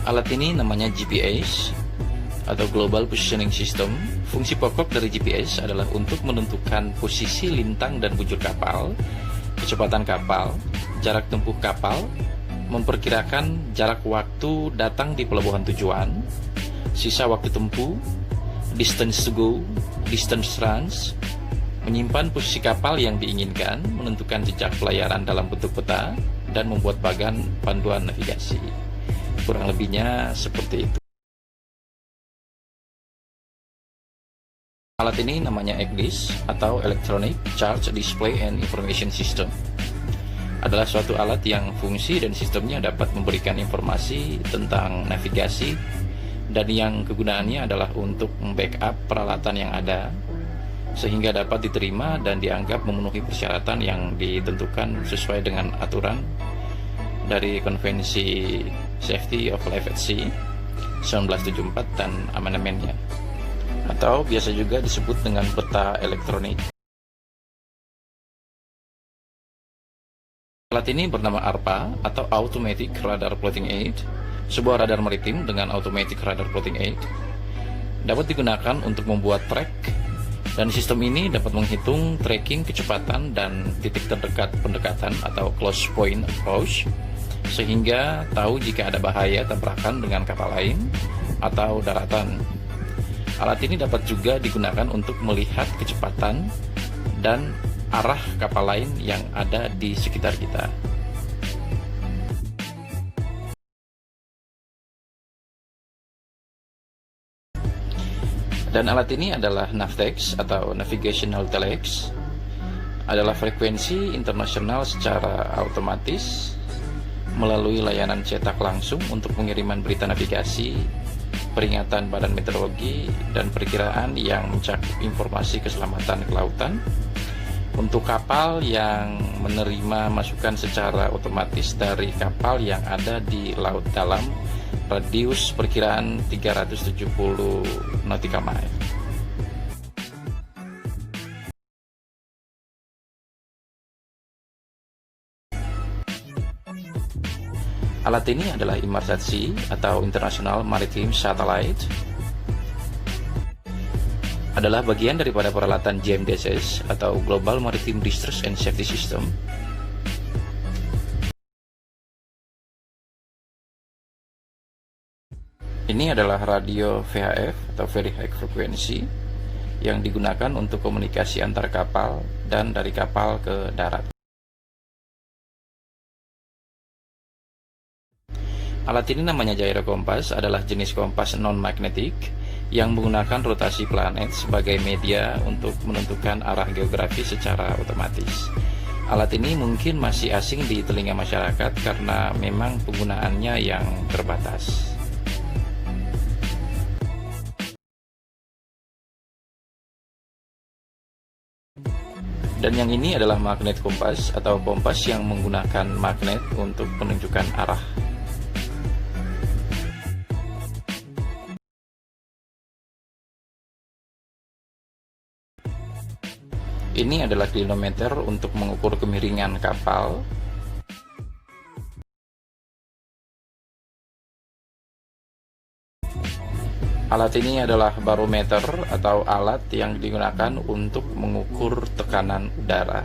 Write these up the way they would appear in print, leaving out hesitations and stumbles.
Alat ini namanya GPS atau Global Positioning System. Fungsi pokok dari GPS adalah untuk menentukan posisi lintang dan bujur kapal, kecepatan kapal, jarak tempuh kapal, memperkirakan jarak waktu datang di pelabuhan tujuan, sisa waktu tempuh, distance to go, distance runs, menyimpan posisi kapal yang diinginkan, menentukan jejak pelayaran dalam bentuk peta, dan membuat bagan panduan navigasi. Kurang lebihnya seperti itu. Alat ini namanya ECDIS atau Electronic Charge Display and Information System. Adalah suatu alat yang fungsi dan sistemnya dapat memberikan informasi tentang navigasi dan yang kegunaannya adalah untuk membackup peralatan yang ada sehingga dapat diterima dan dianggap memenuhi persyaratan yang ditentukan sesuai dengan aturan dari Konvensi Safety of Life at Sea 1974 dan amandemennya, atau biasa juga disebut dengan peta elektronik. Alat ini bernama ARPA atau Automatic Radar Plotting Aid, sebuah radar maritim dengan Automatic Radar Plotting Aid. Dapat digunakan untuk membuat track, dan sistem ini dapat menghitung tracking kecepatan dan titik terdekat pendekatan atau close point approach, sehingga tahu jika ada bahaya tabrakan dengan kapal lain atau daratan. Alat ini dapat juga digunakan untuk melihat kecepatan dan arah kapal lain yang ada di sekitar kita. Dan alat ini adalah Navtex atau Navigational Telex, adalah frekuensi internasional secara otomatis melalui layanan cetak langsung untuk pengiriman berita navigasi, peringatan badan meteorologi, dan perkiraan yang mencakup informasi keselamatan kelautan untuk kapal yang menerima masukan secara otomatis dari kapal yang ada di laut dalam radius perkiraan 370 nautical mile. Alat ini adalah Inmarsat-C atau International Maritime Satellite. Adalah bagian daripada peralatan GMDSS atau Global Maritime Distress and Safety System. Ini adalah radio VHF atau Very High Frequency yang digunakan untuk komunikasi antar kapal dan dari kapal ke darat. Alat ini namanya gyro kompas, adalah jenis kompas non-magnetik yang menggunakan rotasi planet sebagai media untuk menentukan arah geografi secara otomatis. Alat ini mungkin masih asing di telinga masyarakat karena memang penggunaannya yang terbatas. Dan yang ini adalah magnet kompas atau kompas yang menggunakan magnet untuk menunjukkan arah. Ini adalah klinometer untuk mengukur kemiringan kapal. Alat ini adalah barometer atau alat yang digunakan untuk mengukur tekanan udara.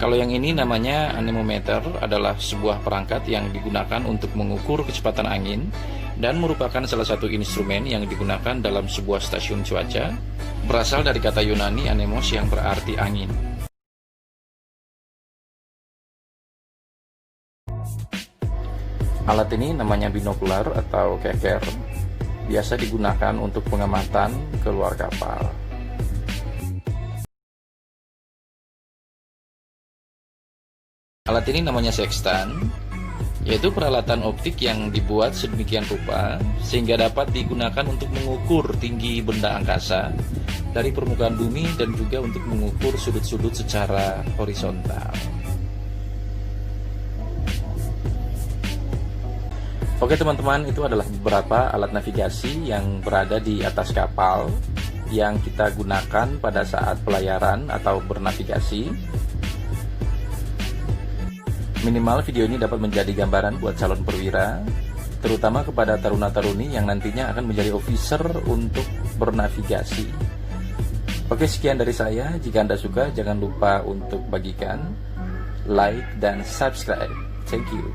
Kalau yang ini namanya anemometer, adalah sebuah perangkat yang digunakan untuk mengukur kecepatan angin dan merupakan salah satu instrumen yang digunakan dalam sebuah stasiun cuaca, berasal dari kata Yunani anemos yang berarti angin. Alat ini namanya binokular atau keker, biasa digunakan untuk pengamatan keluar kapal. Alat ini namanya sextant, yaitu peralatan optik yang dibuat sedemikian rupa sehingga dapat digunakan untuk mengukur tinggi benda angkasa dari permukaan bumi dan juga untuk mengukur sudut-sudut secara horizontal. Oke teman-teman, itu adalah beberapa alat navigasi yang berada di atas kapal yang kita gunakan pada saat pelayaran atau bernavigasi. Minimal video ini dapat menjadi gambaran buat calon perwira, terutama kepada taruna-taruni yang nantinya akan menjadi officer untuk bernavigasi. Oke, sekian dari saya. Jika Anda suka, jangan lupa untuk bagikan, like, dan subscribe. Thank you.